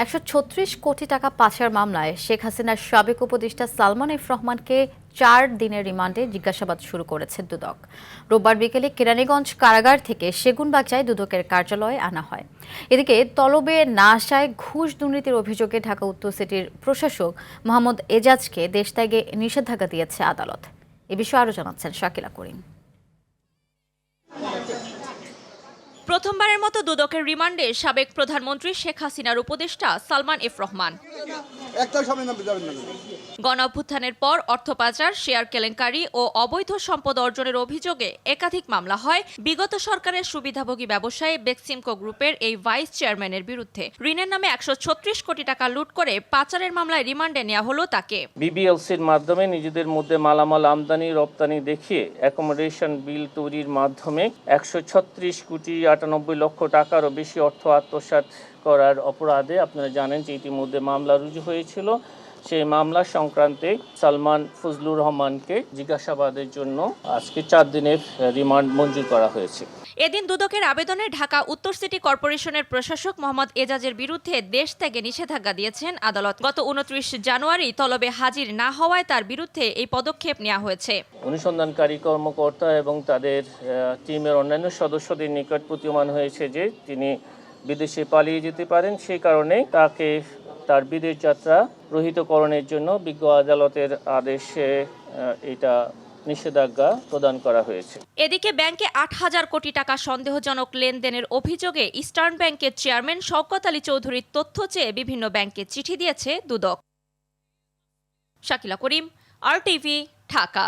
১৩৬ কোটি টাকা পাচার মামলায় শেখ হাসিনার সাবেক উপদেষ্টা সালমান এফ রহমানকে ৪ দিনের রিমান্ডে জিজ্ঞাসাবাদ শুরু করেছে দুদক। রোববার বিকেলে কেরানীগঞ্জ কারাগার থেকে সেগুনবাগিচায় দুদকের কার্যালয়ে আনা হয়। এদিকে তলবে না আসায় ঘুষ দুর্নীতির অভিযোগে ঢাকা উত্তর সিটির প্রশাসক মোহাম্মদ এজাজকে দেশ ত্যাগে নিষেধাজ্ঞা দিয়েছে আদালত। এ বিষয়ে আরও জানাচ্ছেন শাকিলা করিম। প্রথমবারের মতো দুদকের রিমান্ডে সাবেক প্রধানমন্ত্রী শেখ হাসিনার উপদেষ্টা সালমান এফ রহমান। গণঅভ্যুত্থানের পর অর্থ পাচার, শেয়ার কেলেঙ্কারি ও অবৈধ সম্পদ অর্জনের অভিযোগে একাধিক মামলা হয় বিগত সরকারের সুবিধাভোগী ব্যবসায়ী বেক্সিমকো গ্রুপের এই ভাইস চেয়ারম্যানের বিরুদ্ধে। ঋণের নামে ১৩৬ কোটি টাকা লুট করে পাচারের মামলায় রিমান্ডে নেওয়া হলো তাকে। বিবিএলসির মাধ্যমে নিজেদের মধ্যে মালামাল আমদানি রপ্তানি দেখিয়ে অ্যাকোমোডেশন বিল তৈরির মাধ্যমে ১৩৬ কোটি ৯৮ লক্ষ টাকারও বেশি অর্থ আত্মসাৎ করার অপরাধে আপনারা জানেন যে ইতিমধ্যে মামলা রুজু হয়েছিল। সেই মামলা সংক্রান্তে সালমান ফজলুর রহমানকে জিজ্ঞাসাবাদের জন্য আজকে ৪ দিনের রিমান্ড মঞ্জুর করা হয়েছে। এদিন দুদকের আবেদনে ঢাকা উত্তর সিটি কর্পোরেশনের প্রশাসক মোহাম্মদ এজাজের বিরুদ্ধে দেশ ত্যাগে নিষেধাজ্ঞা দিয়েছেন আদালত। গত ২৯ জানুয়ারি তলবে হাজির না হওয়ায় তার বিরুদ্ধে এই পদক্ষেপ নেওয়া হয়েছে। অনুসন্ধানকারী কর্মকর্তা এবং তাদের টিমের অন্যান্য সদস্যদের নিকট প্রতীয়মান হয়েছে যে তিনি বিদেশে পালিয়ে যেতে পারেন। সেই কারণে তাকে তার বিদেশ যাত্রা রহিতকরণের জন্য বিজ্ঞ আদালতের আদেশে এটা নিষেধাজ্ঞা প্রদান করা হয়েছে। এদিকে ব্যাংকে ৮,০০০ কোটি টাকা সন্দেহজনক লেনদেনের অভিযোগে ইস্টার্ন ব্যাংকের চেয়ারম্যান শওকত আলী চৌধুরীর তথ্য চেয়ে বিভিন্ন ব্যাংকে চিঠি দিয়েছে দুদক। শাকিলা করিম, RTV, ঢাকা।